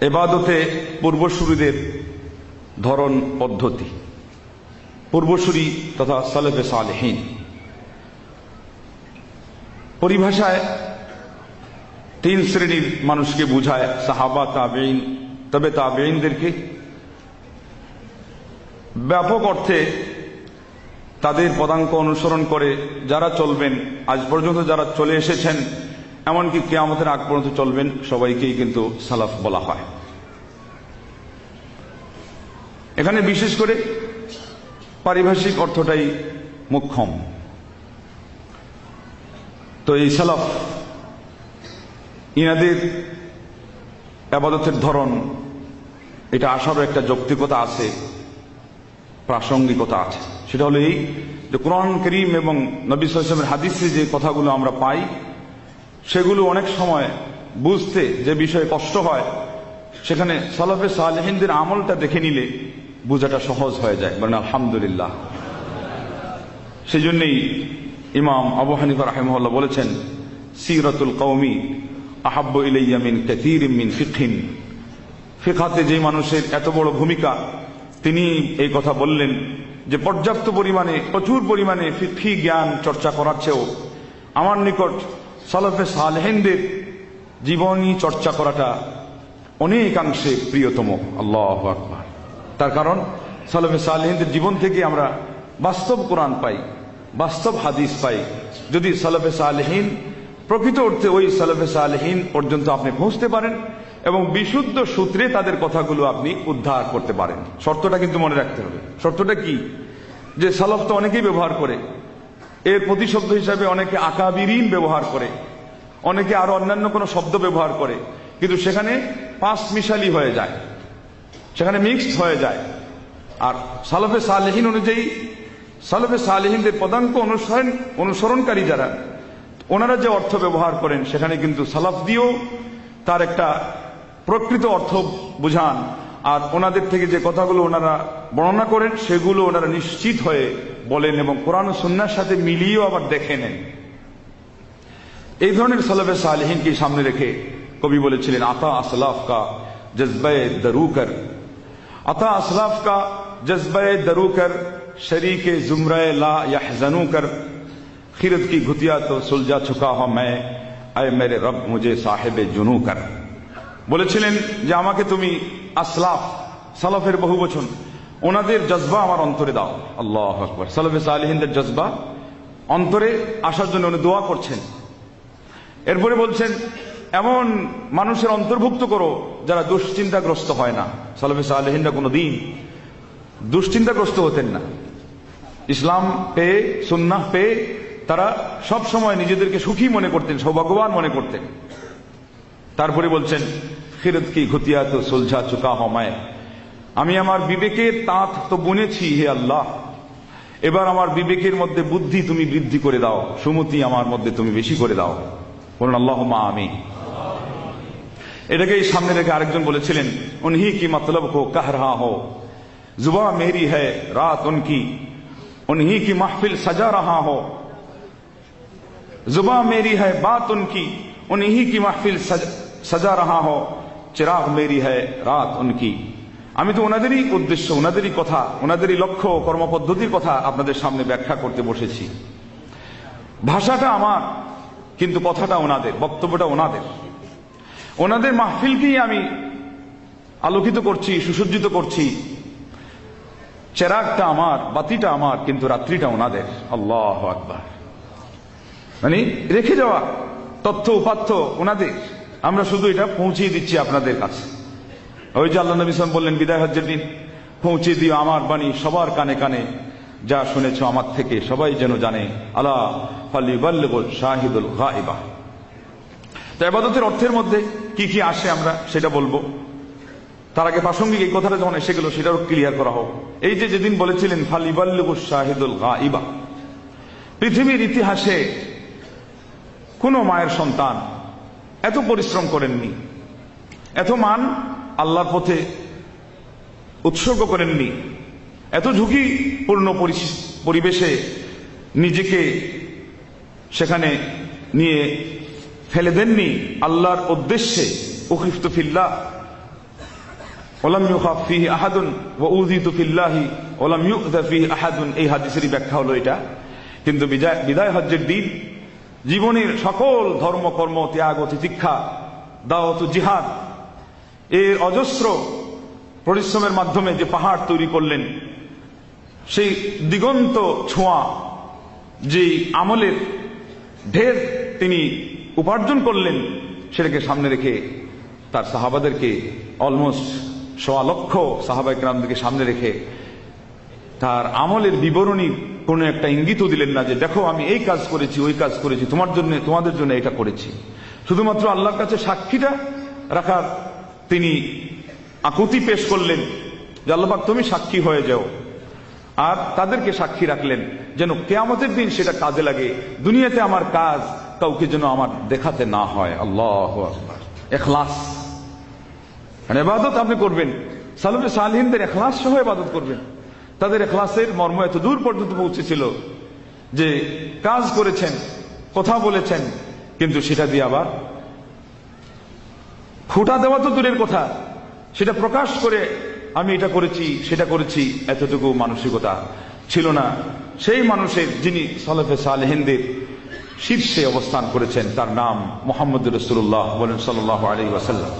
ইবাদতে পূর্বসূরীদের ধরন পদ্ধতি, পূর্বসূরী তথা সালেফে সালেহীন। পরিভাষায় তিন শ্রেণীর মানুষকে বুঝায়, সাহাবা, তাবেঈন, তবে তাবেঈনদেরকে। ব্যাপক অর্থে তাদের পদাঙ্ক অনুসরণ করে যারা চলবেন, আজ পর্যন্ত যারা চলে এসেছেন, এমনকি কিয়ামতের আগ পর্যন্ত চলবেন, সবাইকেই কিন্তু সালাফ বলা হয়। এখানে বিশেষ করে পারিভাষিক অর্থটাই মুখ্যম। তো এই সালাফ, ইনাদের ইবাদতের ধরন, এটা আসারও একটা যৌক্তিকতা আছে, প্রাসঙ্গিকতা আছে। সেটা হলো এই যে কোরআন কারীম এবং নবী সাল্লাল্লাহু আলাইহি ওয়াসাল্লামের হাদিসে যে কথাগুলো আমরা পাই, সেগুলো অনেক সময় বুঝতে যে বিষয়ে কষ্ট হয়, সেখানে সালাফে সালেহিনদের আমলটা দেখে নিলে বোঝাটা সহজ হয়ে যায়। বলেন আলহামদুলিল্লাহ। সেই জন্যই ইমাম আবু হানিফা রাহিমাহুল্লাহ বলেছেন, সিরাতুল কওমি আহাব্বু ইলাইয়া মিন কাসীরিন মিন ফিকহিন। ফিকহাতে যে মানুষের এত বড় ভূমিকা, তিনি এই কথা বললেন যে পর্যাপ্ত পরিমাণে, প্রচুর পরিমাণে ফিকহি জ্ঞান চর্চা করার চেয়েও আমার নিকট সালাফে সালেহিনদের জীবনী চর্চা করাটা অনেকাংশে প্রিয়তম। আল্লাহু আকবার। তার কারণ সালাফে সালেহিনদের জীবন থেকে আমরা বাস্তব কোরআন পাই, বাস্তব হাদিস পাই। যদি সালাফে সালেহিন, প্রকৃত অর্থে ওই সালাফে সালেহিন পর্যন্ত আপনি পৌঁছতে পারেন এবং বিশুদ্ধ সূত্রে তাদের কথাগুলো আপনি উদ্ধার করতে পারেন। শর্তটা কিন্তু মনে রাখতে হবে। শর্তটা কি? যে সালাফ তো অনেকেই ব্যবহার করে, এর প্রতিশব্দ হিসাবে অনেকে আকাবিরিন ব্যবহার করে, অনেকে আরো অন্যান্য কোনো শব্দ ব্যবহার করে, কিন্তু সেখানে পাঁচ মিশালি হয়ে যায়, সেখানে মিক্সড হয়ে যায়। আর সালাফে সালেহিন অনুযায়ী, সালাফে সালেহিনদের পদাঙ্ক অনুসরণকারী যারা, ওনারা যে অর্থ ব্যবহার করেন, সেখানে কিন্তু সালাফ দিয়েও তার একটা প্রকৃত অর্থ বুঝান। আর ওনাদের থেকে যে কথাগুলো ওনারা বর্ণনা করেন, সেগুলো ওনারা নিশ্চিত হয়ে বলেন এবং কোরআন ও সুন্নাহর সাথে মিলিয়েও আবার দেখে নেন। এই ধরনের সালাফে সালেহিনকে সামনে রেখে কবি বলেছিলেন, আতা আসলাফ কা জজবায়ে দরু কর, আতা আসলাফ কা জজবায়ে দরু কর, শরীকে জুমরায়ে লা ইয়াহজানু কর, খিরত কি ঘুতিয়া তো সুলজা চুকা হ मैं, আয় মেরে রব মুঝে সাহেবে জুনু কর। বলেছিলেন যে আমাকে তুমি আসলাফ, সালাফের বহু বচন, ওনাদের জজবা আমার অন্তরে দাও। আল্লাহু আকবার। সালাফে সালেহিনদের জজবা অন্তরে আসার জন্য উনি দোয়া করছেন। এরপরে বলছেন, এমন মানুষের অন্তর্ভুক্ত করো যারা দুশ্চিন্তাগ্রস্ত হয় না। সালাফে সালেহিনরা কোনদিন দুশ্চিন্তাগ্রস্ত হতেন না। ইসলাম পেয়ে, সুন্নাহ পেয়ে তারা সব সময় নিজেদেরকে সুখী মনে করতেন, সৌভাগ্যবান মনে করতেন। তারপরে বলছেন, খিরত কি ঘুতিয়া তো সুলঝা চুকা হমায়, আমি আমার বিবেকের তাঁত তো বুনেছি হে আল্লাহ, এবার আমার বিবেকের মধ্যে বুদ্ধি তুমি বৃদ্ধি করে দাও, সুমতি আমার মধ্যে তুমি বেশি করে দাও। বলুন আল্লাহুম্মা আমিন। এটাকেই সামনে রেখে আরেকজন বলেছিলেন, উনহি কি মতলব কো কহ রহা হো, जुबा मेरी है रात उनकी, उन्हीं की महफिल सजा रहा हो, जुबा मेरी है बात उनकी, उन्हीं की महफिल सजा रहा हो, चिराग मेरी है रात उनकी। আমি তো ওনাদেরই উদ্দেশ্য, ওনাদেরই কথা, ওনাদেরই লক্ষ্য, কর্মপদ্ধতির কথা আপনাদের সামনে ব্যাখ্যা করতে বসেছি। ভাষাটা আমার, কিন্তু কথাটা ওনাদের, বক্তব্যটা ওনাদের। ওনাদের মাহফিলকেই আমি আলোকিত করছি, সুসজ্জিত করছি। চেরাগটা আমার, বাতিটা আমার, কিন্তু রাত্রিটা ওনাদের। আল্লাহু আকবার। মানে রেখে যাওয়া তথ্য উপাত্য ওনাদের, আমরা শুধু এটা পৌঁছিয়ে দিচ্ছি আপনাদের কাছে। ওই যে আল্লাহ নবী সাল্লাল্লাহু আলাইহি ওয়াসাল্লাম বললেন বিদায় হজ্জের দিন, পৌঁছে দিও আমার বাণী সবার কানে কানে, যা শুনেছ আমার থেকে সবাই যেন জানে, আলা ফালিবাল্লিগুল শাহিদুল গায়বা। তো ইবাদতের অর্থের মধ্যে কি কি আসে আমরা সেটা বলবো। তার আগে প্রাসঙ্গিক এই কথাটা যখন এসে গেল, সেটাও ক্লিয়ার করা হোক। এই যে যেদিন বলেছিলেন ফালিবাল্লিগুল শাহিদুল গায়বা, পৃথিবীর ইতিহাসে কোন মায়ের সন্তান এত পরিশ্রম করেননি, এত মান আল্লাহর পথে উৎসর্গ করেননি, এত ঝুঁকিপূর্ণ পরিবেশে নিজেকে সেখানে নিয়ে ফেলে দেননি আল্লাহর উদ্দেশ্যে। উখরিফতু ফিল্লাহ, ওয়ালাম ইউখাফ ফিহি আহাদুন ওয়া উযিতু ফিল্লাহি ওয়ালাম ইউযা ফিহি আহাদুন, এই হাদিসেরই ব্যাখ্যা হলো এটা। কিন্তু বিদায় হজ্জের দিন জীবনের সকল ধর্মকর্ম ত্যাগ ও তিতিক্ষা, দাওয়াত ও জিহাদ এর অজস্র পরিশ্রমের মাধ্যমে যে পাহাড় তৈরি করলেন, সেই দিগন্ত ছোঁয়া যে আমলের ঢের তিনি উপার্জন করলেন, সেটাকে সামনে রেখে তার সাহাবাদেরকে অলমোস্ট 1.25 লক্ষ সাহাবায়ে কেরামদেরকে সামনে রেখে তার আমলের বিবরণী কোন একটা ইঙ্গিতও দিলেন না যে দেখো আমি এই কাজ করেছি, ওই কাজ করেছি, তোমাদের জন্য এটা করেছি। শুধুমাত্র আল্লাহর কাছে সাক্ষীটা রাখার তিনি আকুতি পেশ করলেন যে আল্লাহ পাক তুমি সাক্ষী হয়ে যাও, আর তাদেরকে সাক্ষী রাখলেন যেন কিয়ামতের দিন সেটা কাজে লাগে, দুনিয়াতে আমার কাজ কাউকে যেন আমার দেখাতে না হয়। আল্লাহু আকবার। ইখলাস, মানে ইবাদত আপনি করবেন, সালাফে সালেহিনদের ইখলাস সহ ইবাদত করবেন। তাদের ইখলাসের মর্ম এত দূর পর্যন্ত পৌঁছেছিল যে কাজ করেছেন, কথা বলেছেন, কিন্তু সেটা দিয়ে আবার খোঁটা দেওয়া তো দূরের কথা, সেটা প্রকাশ করে আমি এটা করেছি সেটা করেছি এতটুকু মানসিকতা ছিল না সেই মানুষের যিনি সালাফে সালেহিনদের শীর্ষে অবস্থান করেছেন। তার নাম মুহাম্মদুর রাসূলুল্লাহ বলেন সাল্লাল্লাহু আলাইহি ওয়াসাল্লাম।